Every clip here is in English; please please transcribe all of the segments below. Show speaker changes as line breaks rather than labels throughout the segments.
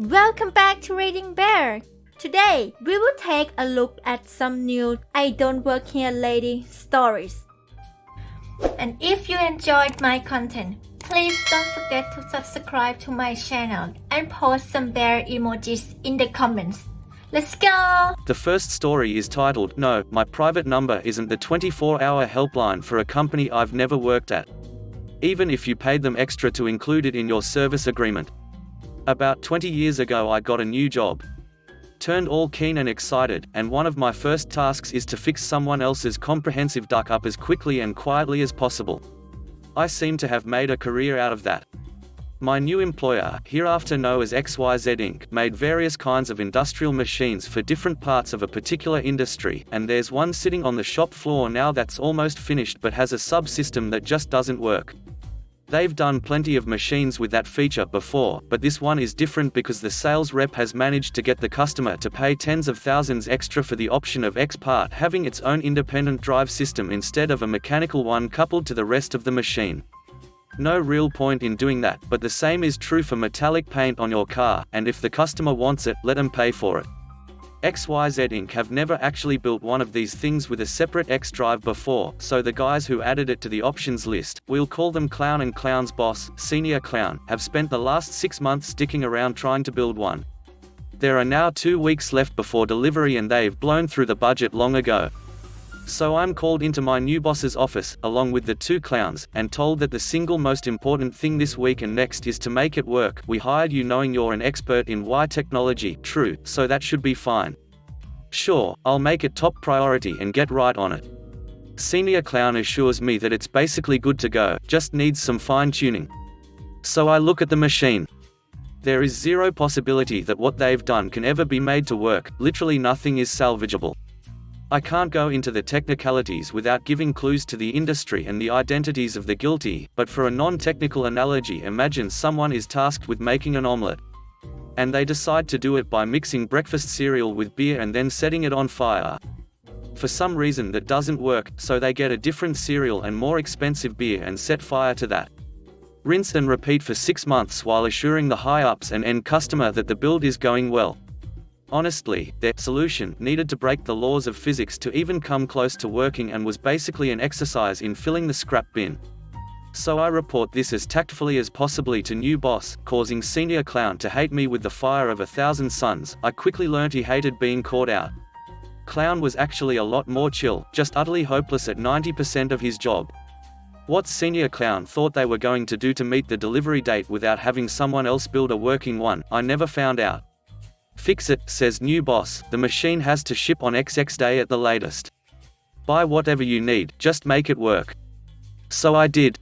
Welcome back to ReadingBear. Today, we will take a look at some new I Don't Work Here Lady stories. And if you enjoyed my content, please don't forget to subscribe to my channel and post some bear emojis in the comments. Let's go!
The first story is titled, "No, my private number isn't the 24-hour helpline for a company I've never worked at. Even if you paid them extra to include it in your service agreement." About 20 years ago I got a new job. Turned all keen and excited, and one of my first tasks is to fix someone else's comprehensive duck up as quickly and quietly as possible. I seem to have made a career out of that. My new employer, hereafter known as XYZ Inc., made various kinds of industrial machines for different parts of a particular industry, and there's one sitting on the shop floor now that's almost finished but has a subsystem that just doesn't work. They've done plenty of machines with that feature before, but this one is different because the sales rep has managed to get the customer to pay tens of thousands extra for the option of X part having its own independent drive system instead of a mechanical one coupled to the rest of the machine. No real point in doing that, but the same is true for metallic paint on your car, and if the customer wants it, let them pay for it. XYZ Inc. have never actually built one of these things with a separate X drive before, so the guys who added it to the options list, we'll call them Clown and Clown's boss, Senior Clown, have spent the last 6 months sticking around trying to build one. There are now 2 weeks left before delivery and they've blown through the budget long ago. So I'm called into my new boss's office, along with the 2 clowns, and told that the single most important thing this week and next is to make it work. "We hired you knowing you're an expert in Y technology, true, so that should be fine." "Sure, I'll make it top priority and get right on it." Senior Clown assures me that it's basically good to go, just needs some fine-tuning. So I look at the machine. There is zero possibility that what they've done can ever be made to work, literally nothing is salvageable. I can't go into the technicalities without giving clues to the industry and the identities of the guilty, but for a non-technical analogy, imagine someone is tasked with making an omelette. And they decide to do it by mixing breakfast cereal with beer and then setting it on fire. For some reason that doesn't work, so they get a different cereal and more expensive beer and set fire to that. Rinse and repeat for 6 months while assuring the high-ups and end customer that the build is going well. Honestly, their solution needed to break the laws of physics to even come close to working and was basically an exercise in filling the scrap bin. So I report this as tactfully as possibly to new boss, causing Senior Clown to hate me with the fire of 1,000 suns. I quickly learned he hated being caught out. Clown was actually a lot more chill, just utterly hopeless at 90% of his job. What Senior Clown thought they were going to do to meet the delivery date without having someone else build a working one, I never found out. "Fix it," says new boss, "the machine has to ship on XX day at the latest. Buy whatever you need, just make it work." So I did.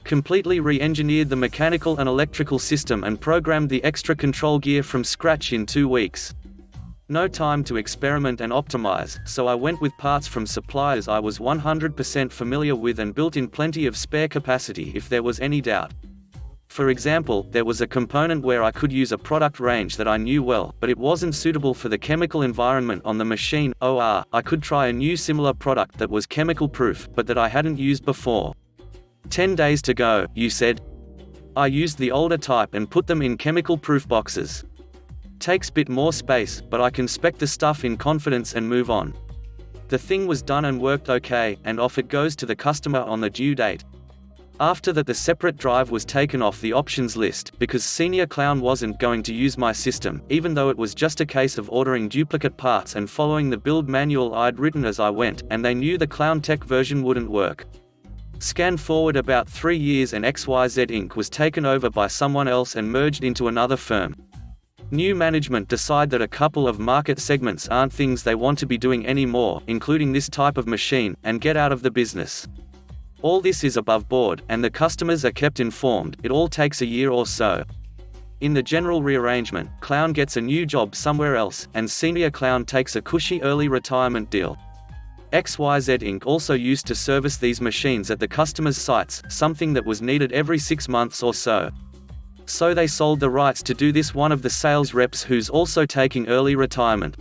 Completely re-engineered the mechanical and electrical system and programmed the extra control gear from scratch in 2 weeks. No time to experiment and optimize, so I went with parts from suppliers I was 100% familiar with and built in plenty of spare capacity if there was any doubt. For example, there was a component where I could use a product range that I knew well, but it wasn't suitable for the chemical environment on the machine. I could try a new similar product that was chemical proof, but that I hadn't used before. 10 days to go, you said? I used the older type and put them in chemical proof boxes. Takes bit more space, but I can spec the stuff in confidence and move on. The thing was done and worked okay, and off it goes to the customer on the due date. After that, the separate drive was taken off the options list, because Senior Clown wasn't going to use my system, even though it was just a case of ordering duplicate parts and following the build manual I'd written as I went, and they knew the Clown Tech version wouldn't work. Scan forward about 3 years and XYZ Inc. was taken over by someone else and merged into another firm. New management decide that a couple of market segments aren't things they want to be doing anymore, including this type of machine, and get out of the business. All this is above board, and the customers are kept informed. It all takes a year or so. In the general rearrangement, Clown gets a new job somewhere else, and Senior Clown takes a cushy early retirement deal. XYZ Inc. also used to service these machines at the customers' sites, something that was needed every 6 months or so. So they sold the rights to do this one of the sales reps who's also taking early retirement.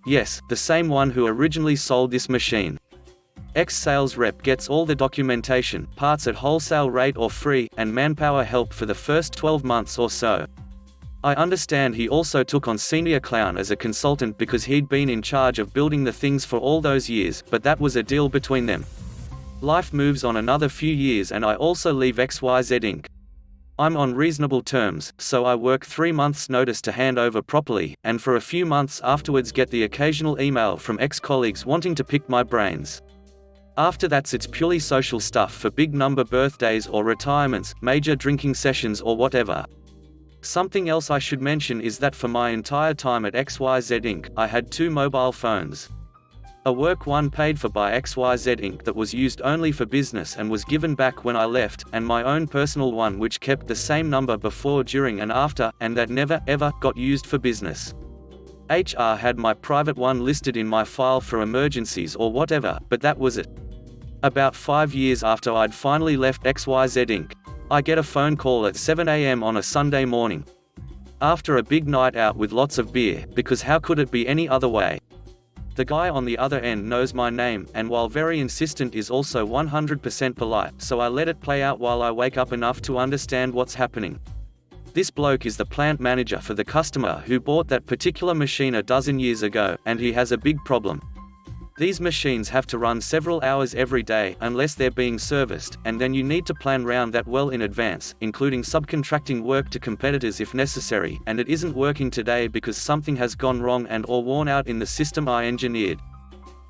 Yes, the same one who originally sold this machine. Ex-sales rep gets all the documentation, parts at wholesale rate or free, and manpower help for the first 12 months or so. I understand he also took on Senior Clown as a consultant because he'd been in charge of building the things for all those years, but that was a deal between them. Life moves on another few years and I also leave XYZ Inc. I'm on reasonable terms, so I work 3 months' notice to hand over properly, and for a few months afterwards get the occasional email from ex-colleagues wanting to pick my brains. After that it's purely social stuff for big number birthdays or retirements, major drinking sessions or whatever. Something else I should mention is that for my entire time at XYZ Inc., I had 2 mobile phones. A work one paid for by XYZ Inc. that was used only for business and was given back when I left, and my own personal one which kept the same number before, during and after, and that never, ever, got used for business. HR had my private one listed in my file for emergencies or whatever, but that was it. About 5 years after I'd finally left XYZ Inc., I get a phone call at 7 AM on a Sunday morning. After a big night out with lots of beer, because how could it be any other way? The guy on the other end knows my name, and while very insistent is also 100% polite, so I let it play out while I wake up enough to understand what's happening. This bloke is the plant manager for the customer who bought that particular machine a dozen years ago, and he has a big problem. These machines have to run several hours every day unless they're being serviced, and then you need to plan round that well in advance, including subcontracting work to competitors if necessary, and it isn't working today because something has gone wrong and or worn out in the system I engineered.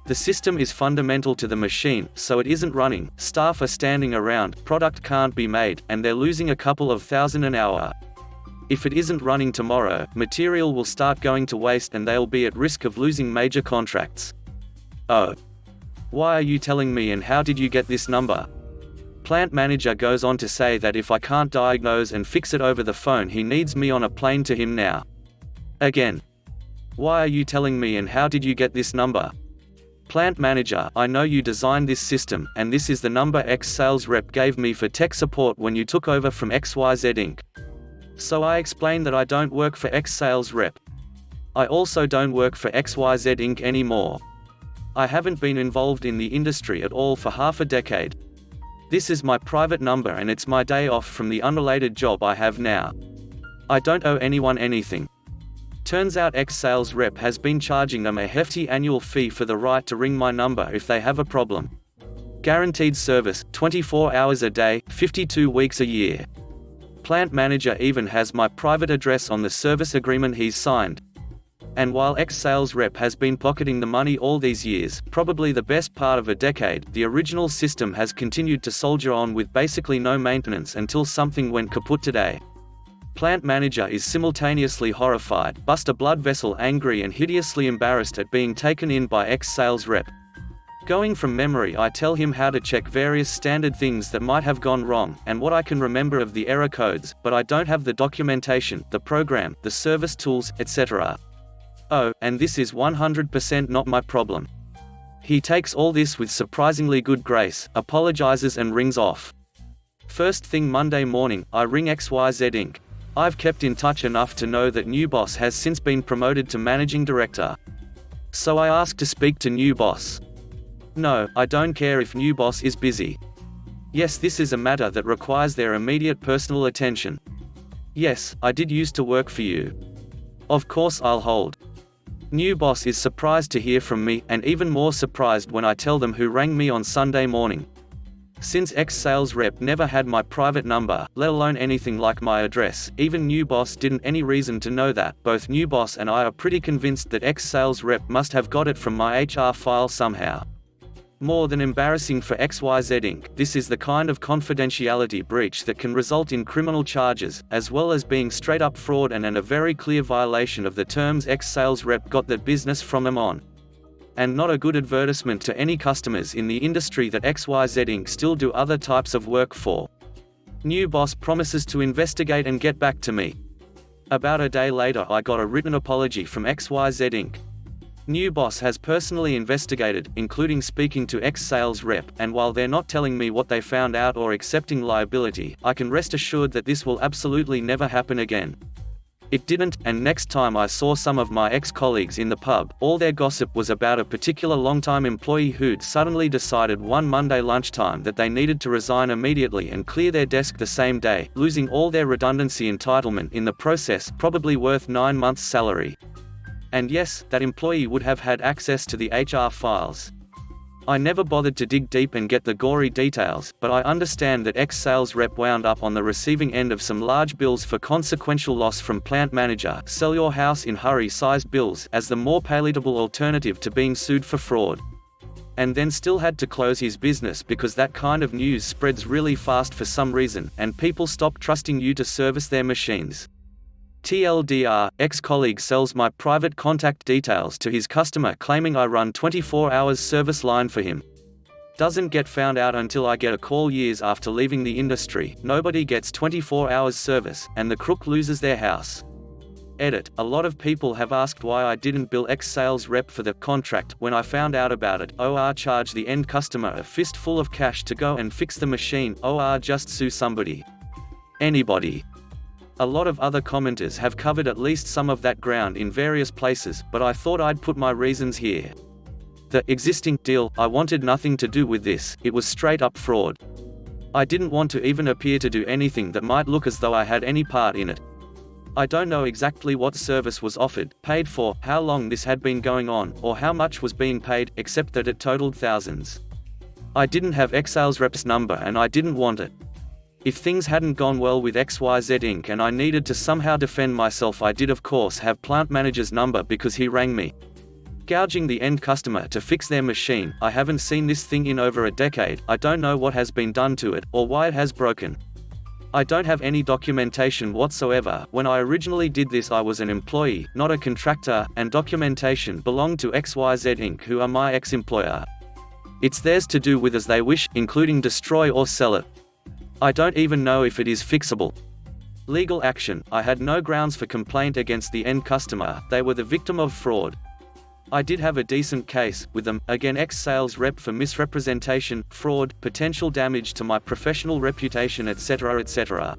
The system is fundamental to the machine, so it isn't running, staff are standing around, product can't be made, and they're losing a couple of thousand an hour. If it isn't running tomorrow, material will start going to waste and they'll be at risk of losing major contracts. Oh. Why are you telling me, and how did you get this number? Plant manager goes on to say that if I can't diagnose and fix it over the phone he needs me on a plane to him now. Again. Why are you telling me, and how did you get this number? Plant manager, I know you designed this system, and this is the number X sales rep gave me for tech support when you took over from XYZ Inc. So I explained that I don't work for X sales rep. I also don't work for XYZ Inc. anymore. I haven't been involved in the industry at all for half a decade. This is my private number and it's my day off from the unrelated job I have now. I don't owe anyone anything. Turns out ex-sales rep has been charging them a hefty annual fee for the right to ring my number if they have a problem. Guaranteed service, 24 hours a day, 52 weeks a year. Plant manager even has my private address on the service agreement he's signed. And while ex-sales rep has been pocketing the money all these years, probably the best part of a decade, the original system has continued to soldier on with basically no maintenance until something went kaput today. Plant manager is simultaneously horrified, bust a blood vessel angry and hideously embarrassed at being taken in by ex-sales rep. Going from memory, I tell him how to check various standard things that might have gone wrong, and what I can remember of the error codes, but I don't have the documentation, the program, the service tools, etc. Oh, and this is 100% not my problem. He takes all this with surprisingly good grace, apologizes and rings off. First thing Monday morning, I ring XYZ Inc. I've kept in touch enough to know that new boss has since been promoted to managing director. So I ask to speak to new boss. No, I don't care if new boss is busy. Yes, this is a matter that requires their immediate personal attention. Yes, I did used to work for you. Of course I'll hold. New boss is surprised to hear from me, and even more surprised when I tell them who rang me on Sunday morning. Since ex-sales rep never had my private number, let alone anything like my address, even new boss didn't any reason to know that. Both new boss and I are pretty convinced that ex-sales rep must have got it from my HR file somehow. More than embarrassing for XYZ Inc., this is the kind of confidentiality breach that can result in criminal charges, as well as being straight-up fraud and a very clear violation of the terms ex-sales rep got that business from them on. And not a good advertisement to any customers in the industry that XYZ Inc. still do other types of work for. New boss promises to investigate and get back to me. About a day later I got a written apology from XYZ Inc. New boss has personally investigated, including speaking to ex-sales rep, and while they're not telling me what they found out or accepting liability, I can rest assured that this will absolutely never happen again. It didn't, and next time I saw some of my ex-colleagues in the pub, all their gossip was about a particular long-time employee who'd suddenly decided one Monday lunchtime that they needed to resign immediately and clear their desk the same day, losing all their redundancy entitlement in the process, probably worth 9 months' salary. And yes, that employee would have had access to the HR files. I never bothered to dig deep and get the gory details, but I understand that ex-sales rep wound up on the receiving end of some large bills for consequential loss from plant manager, sell your house in hurry-sized bills, as the more palatable alternative to being sued for fraud. And then still had to close his business because that kind of news spreads really fast for some reason, and people stop trusting you to service their machines. TLDR, ex-colleague sells my private contact details to his customer claiming I run 24 hours service line for him. Doesn't get found out until I get a call years after leaving the industry. Nobody gets 24 hours service, and the crook loses their house. Edit. A lot of people have asked why I didn't bill ex-sales rep for the contract. When I found out about it, OR charged the end customer a fistful of cash to go and fix the machine. OR just sue somebody. Anybody. A lot of other commenters have covered at least some of that ground in various places, but I thought I'd put my reasons here. The existing deal, I wanted nothing to do with this. It was straight up fraud. I didn't want to even appear to do anything that might look as though I had any part in it. I don't know exactly what service was offered, paid for, how long this had been going on, or how much was being paid, except that it totaled thousands. I didn't have ex-sales rep's number and I didn't want it. If things hadn't gone well with XYZ Inc. and I needed to somehow defend myself, I did of course have plant manager's number because he rang me. Gouging the end customer to fix their machine, I haven't seen this thing in over a decade. I don't know what has been done to it, or why it has broken. I don't have any documentation whatsoever. When I originally did this I was an employee, not a contractor, and documentation belonged to XYZ Inc. who are my ex-employer. It's theirs to do with as they wish, including destroy or sell it. I don't even know if it is fixable. Legal action. I had no grounds for complaint against the end customer. They were the victim of fraud. I did have a decent case with them, again ex-sales rep, for misrepresentation, fraud, potential damage to my professional reputation, etc., etc.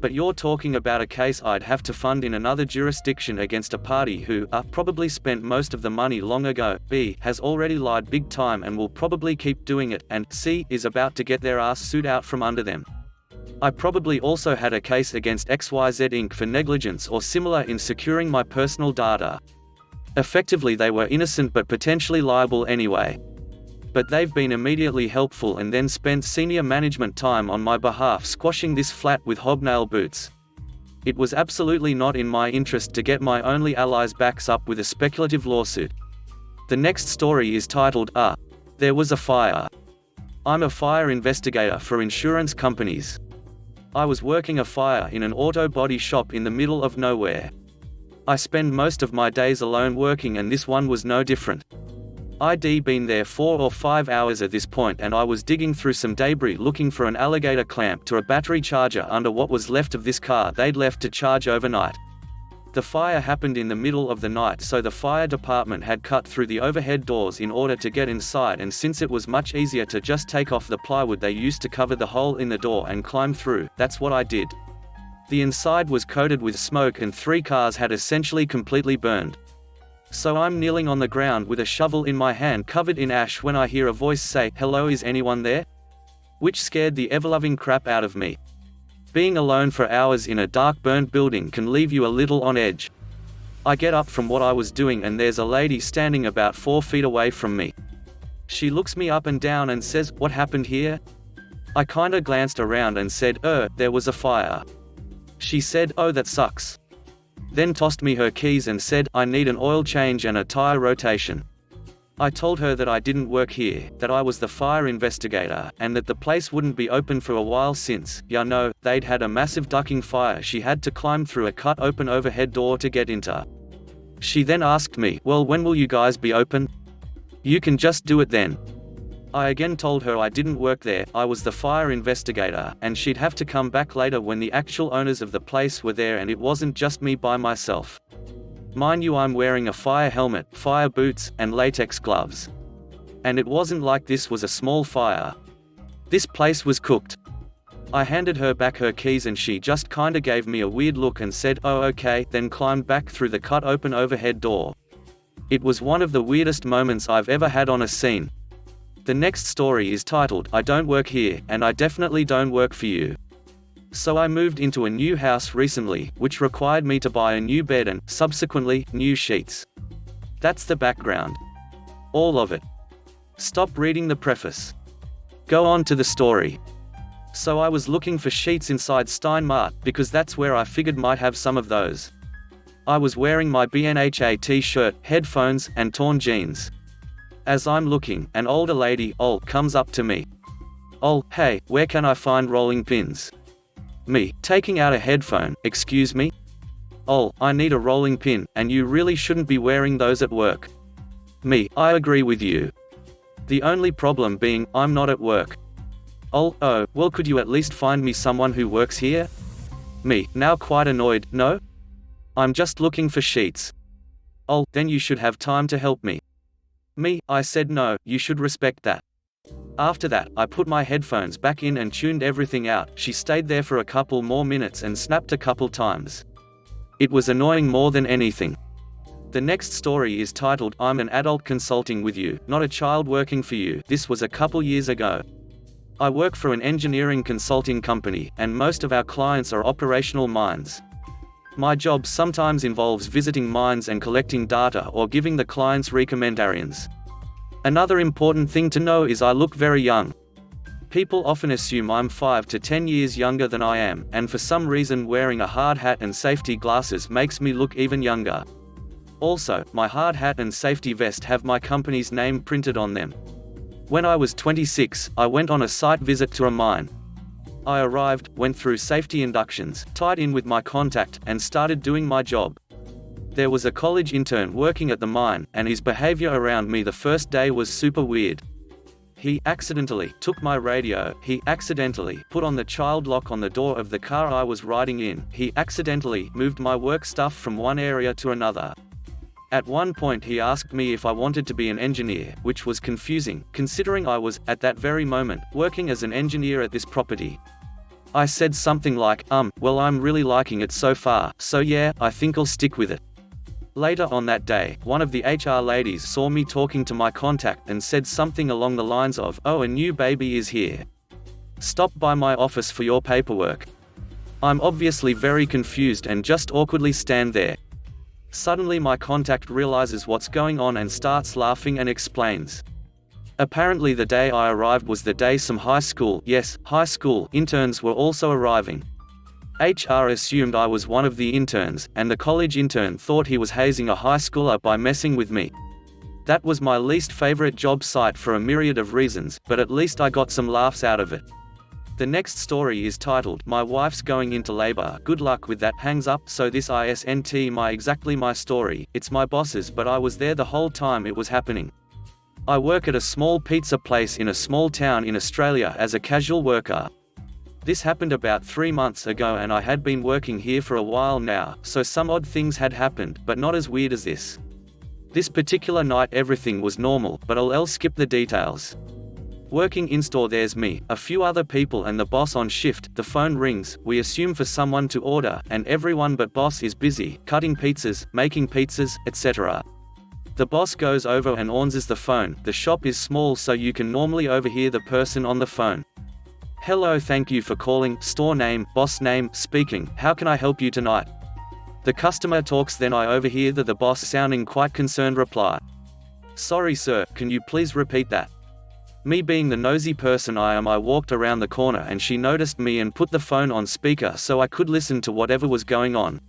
But you're talking about a case I'd have to fund in another jurisdiction against a party who A. probably spent most of the money long ago, B. has already lied big time and will probably keep doing it, and C. is about to get their ass sued out from under them. I probably also had a case against XYZ Inc. for negligence or similar in securing my personal data. Effectively they were innocent but potentially liable anyway. But they've been immediately helpful and then spent senior management time on my behalf squashing this flat with hobnail boots. It was absolutely not in my interest to get my only allies' backs up with a speculative lawsuit. The next story is titled, There Was a Fire. I'm a fire investigator for insurance companies. I was working a fire in an auto body shop in the middle of nowhere. I spend most of my days alone working, and this one was no different. I'd been there 4 or 5 hours at this point, and I was digging through some debris looking for an alligator clamp to a battery charger under what was left of this car they'd left to charge overnight. The fire happened in the middle of the night, so the fire department had cut through the overhead doors in order to get inside, and since it was much easier to just take off the plywood they used to cover the hole in the door and climb through, that's what I did. The inside was coated with smoke and 3 cars had essentially completely burned. So I'm kneeling on the ground with a shovel in my hand covered in ash when I hear a voice say, "Hello, is anyone there?" Which scared the ever-loving crap out of me. Being alone for hours in a dark burnt building can leave you a little on edge. I get up from what I was doing and there's a lady standing about 4 feet away from me. She looks me up and down and says, "What happened here?" I kinda glanced around and said, there was a fire." She said, "Oh, that sucks." Then tossed me her keys and said, "I need an oil change and a tire rotation." I told her that I didn't work here, that I was the fire investigator, and that the place wouldn't be open for a while since, they'd had a massive ducking fire she had to climb through a cut-open overhead door to get into. She then asked me, "Well, when will you guys be open? You can just do it then." I again told her I didn't work there, I was the fire investigator, and she'd have to come back later when the actual owners of the place were there and it wasn't just me by myself. Mind you, I'm wearing a fire helmet, fire boots, and latex gloves. And it wasn't like this was a small fire. This place was cooked. I handed her back her keys and she just kinda gave me a weird look and said, "Oh okay," then climbed back through the cut-open overhead door. It was one of the weirdest moments I've ever had on a scene. The next story is titled, "I Don't Work Here, and I Definitely Don't Work for You." So I moved into a new house recently, which required me to buy a new bed and, subsequently, new sheets. That's the background. All of it. Stop reading the preface. Go on to the story. So I was looking for sheets inside Stein Mart, because that's where I figured might have some of those. I was wearing my BNHA t-shirt, headphones, and torn jeans. As I'm looking, an older lady, comes up to me. Hey, where can I find rolling pins? Me, taking out a headphone, excuse me? I need a rolling pin, and you really shouldn't be wearing those at work. Me, I agree with you. The only problem being, I'm not at work. Well could you at least find me someone who works here? Me, now quite annoyed, no? I'm just looking for sheets. Then you should have time to help me. Me, I said no, you should respect that. After that, I put my headphones back in and tuned everything out. She stayed there for a couple more minutes and snapped a couple times. It was annoying more than anything. The next story is titled, "I'm an adult consulting with you, not a child working for you." This was a couple years ago. I work for an engineering consulting company, and most of our clients are operational mines. My job sometimes involves visiting mines and collecting data or giving the clients recommendations. Another important thing to know is I look very young. People often assume I'm 5 to 10 years younger than I am, and for some reason wearing a hard hat and safety glasses makes me look even younger. Also, my hard hat and safety vest have my company's name printed on them. When I was 26, I went on a site visit to a mine. I arrived, went through safety inductions, tied in with my contact, and started doing my job. There was a college intern working at the mine, and his behavior around me the first day was super weird. He accidentally took my radio, he accidentally put on the child lock on the door of the car I was riding in, he accidentally moved my work stuff from one area to another. At one point he asked me if I wanted to be an engineer, which was confusing, considering I was, at that very moment, working as an engineer at this property. I said something like, well I'm really liking it so far, so yeah, I think I'll stick with it. Later on that day, one of the HR ladies saw me talking to my contact and said something along the lines of, "Oh, a new baby is here. Stop by my office for your paperwork." I'm obviously very confused and just awkwardly stand there. Suddenly my contact realizes what's going on and starts laughing and explains. Apparently the day I arrived was the day some high school interns were also arriving. HR assumed I was one of the interns, and the college intern thought he was hazing a high schooler by messing with me. That was my least favorite job site for a myriad of reasons, but at least I got some laughs out of it. The next story is titled, "My Wife's Going into Labor, Good Luck with That." Hangs up. So this isn't exactly my story, it's my boss's, but I was there the whole time it was happening. I work at a small pizza place in a small town in Australia as a casual worker. This happened about 3 months ago and I had been working here for a while now, so some odd things had happened, but not as weird as this. This particular night everything was normal, but I'll skip the details. Working in-store there's me, a few other people and the boss on shift. The phone rings, we assume for someone to order, and everyone but boss is busy, cutting pizzas, making pizzas, etc. The boss goes over and answers the phone. The shop is small so you can normally overhear the person on the phone. "Hello, thank you for calling, store name, boss name, speaking, how can I help you tonight?" The customer talks, then I overhear the boss sounding quite concerned reply, "Sorry sir, can you please repeat that?" Me being the nosy person I am, I walked around the corner and she noticed me and put the phone on speaker so I could listen to whatever was going on.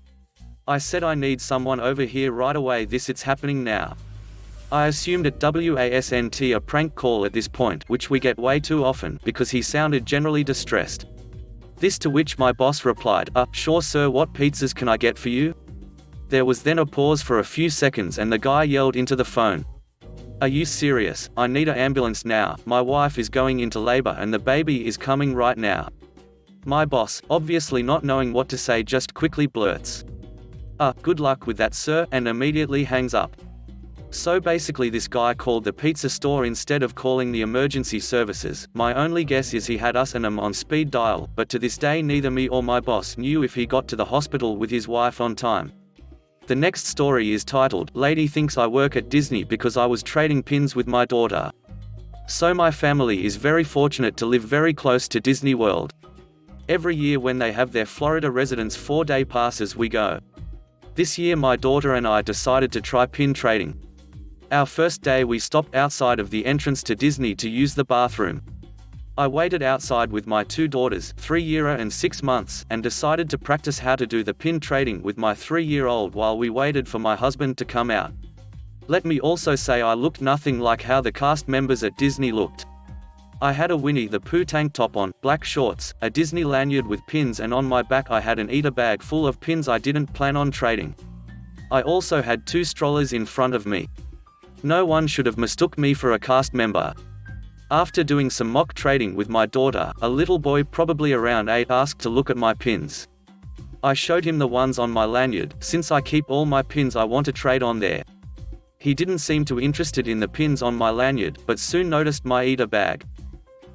I said, "I need someone over here right away, it's happening now." I assumed it wasn't a prank call at this point, which we get way too often, because he sounded generally distressed. This to which my boss replied, "Sure sir, what pizzas can I get for you?" There was then a pause for a few seconds and the guy yelled into the phone, "Are you serious? I need an ambulance now, my wife is going into labor and the baby is coming right now." My boss, obviously not knowing what to say, just quickly blurts, "Good luck with that sir," and immediately hangs up. So basically this guy called the pizza store instead of calling the emergency services. My only guess is he had us and them on speed dial, but to this day neither me or my boss knew if he got to the hospital with his wife on time. The next story is titled, Lady Thinks I Work at Disney Because I Was Trading Pins with My Daughter. So my family is very fortunate to live very close to Disney World. Every year when they have their Florida residence 4-day passes we go. This year my daughter and I decided to try pin trading. Our first day we stopped outside of the entrance to Disney to use the bathroom. I waited outside with my 2 daughters, 3 years and 6 months, and decided to practice how to do the pin trading with my 3-year-old while we waited for my husband to come out. Let me also say I looked nothing like how the cast members at Disney looked. I had a Winnie the Pooh tank top on, black shorts, a Disney lanyard with pins, and on my back I had an eater bag full of pins I didn't plan on trading. I also had 2 strollers in front of me. No one should have mistook me for a cast member. After doing some mock trading with my daughter, a little boy probably around 8 asked to look at my pins. I showed him the ones on my lanyard, since I keep all my pins I want to trade on there. He didn't seem too interested in the pins on my lanyard, but soon noticed my eater bag.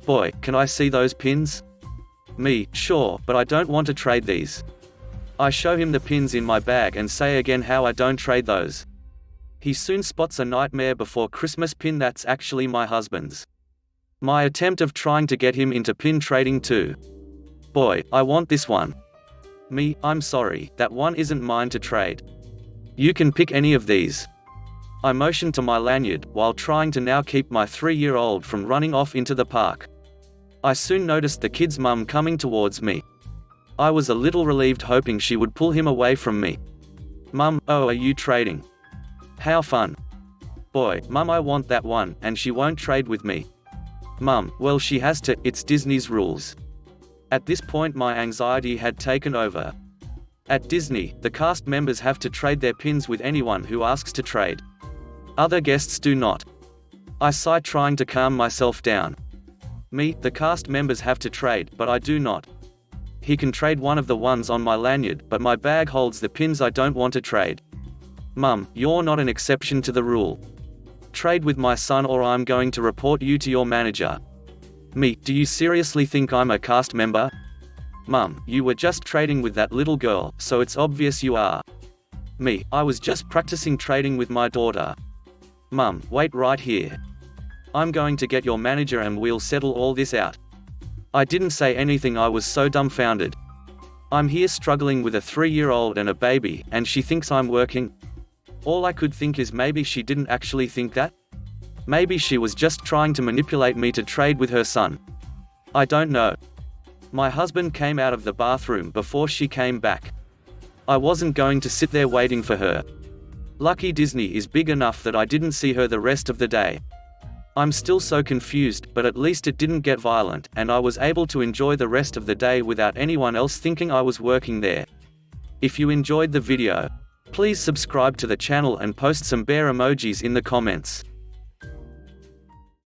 Boy, can I see those pins? Me, sure, but I don't want to trade these. I show him the pins in my bag and say again how I don't trade those. He soon spots a Nightmare Before Christmas pin that's actually my husband's. My attempt of trying to get him into pin trading too. Boy, I want this one. Me, I'm sorry, that one isn't mine to trade. You can pick any of these. I motioned to my lanyard, while trying to now keep my 3-year-old from running off into the park. I soon noticed the kid's mum coming towards me. I was a little relieved, hoping she would pull him away from me. Mum, oh, are you trading? How fun. Boy, Mum, I want that one, and she won't trade with me. Mum, well she has to, it's Disney's rules. At this point my anxiety had taken over. At Disney, the cast members have to trade their pins with anyone who asks to trade. Other guests do not. I sigh, trying to calm myself down. Me, the cast members have to trade, but I do not. He can trade one of the ones on my lanyard, but my bag holds the pins I don't want to trade. Mum, you're not an exception to the rule. Trade with my son or I'm going to report you to your manager. Me, do you seriously think I'm a cast member? Mum, you were just trading with that little girl, so it's obvious you are. Me, I was just practicing trading with my daughter. Mum, wait right here. I'm going to get your manager and we'll settle all this out. I didn't say anything, I was so dumbfounded. I'm here struggling with a 3-year-old and a baby, and she thinks I'm working? All I could think is maybe she didn't actually think that? Maybe she was just trying to manipulate me to trade with her son. I don't know. My husband came out of the bathroom before she came back. I wasn't going to sit there waiting for her. Lucky Disney is big enough that I didn't see her the rest of the day. I'm still so confused, but at least it didn't get violent, and I was able to enjoy the rest of the day without anyone else thinking I was working there. If you enjoyed the video, please subscribe to the channel and post some bear emojis in the comments.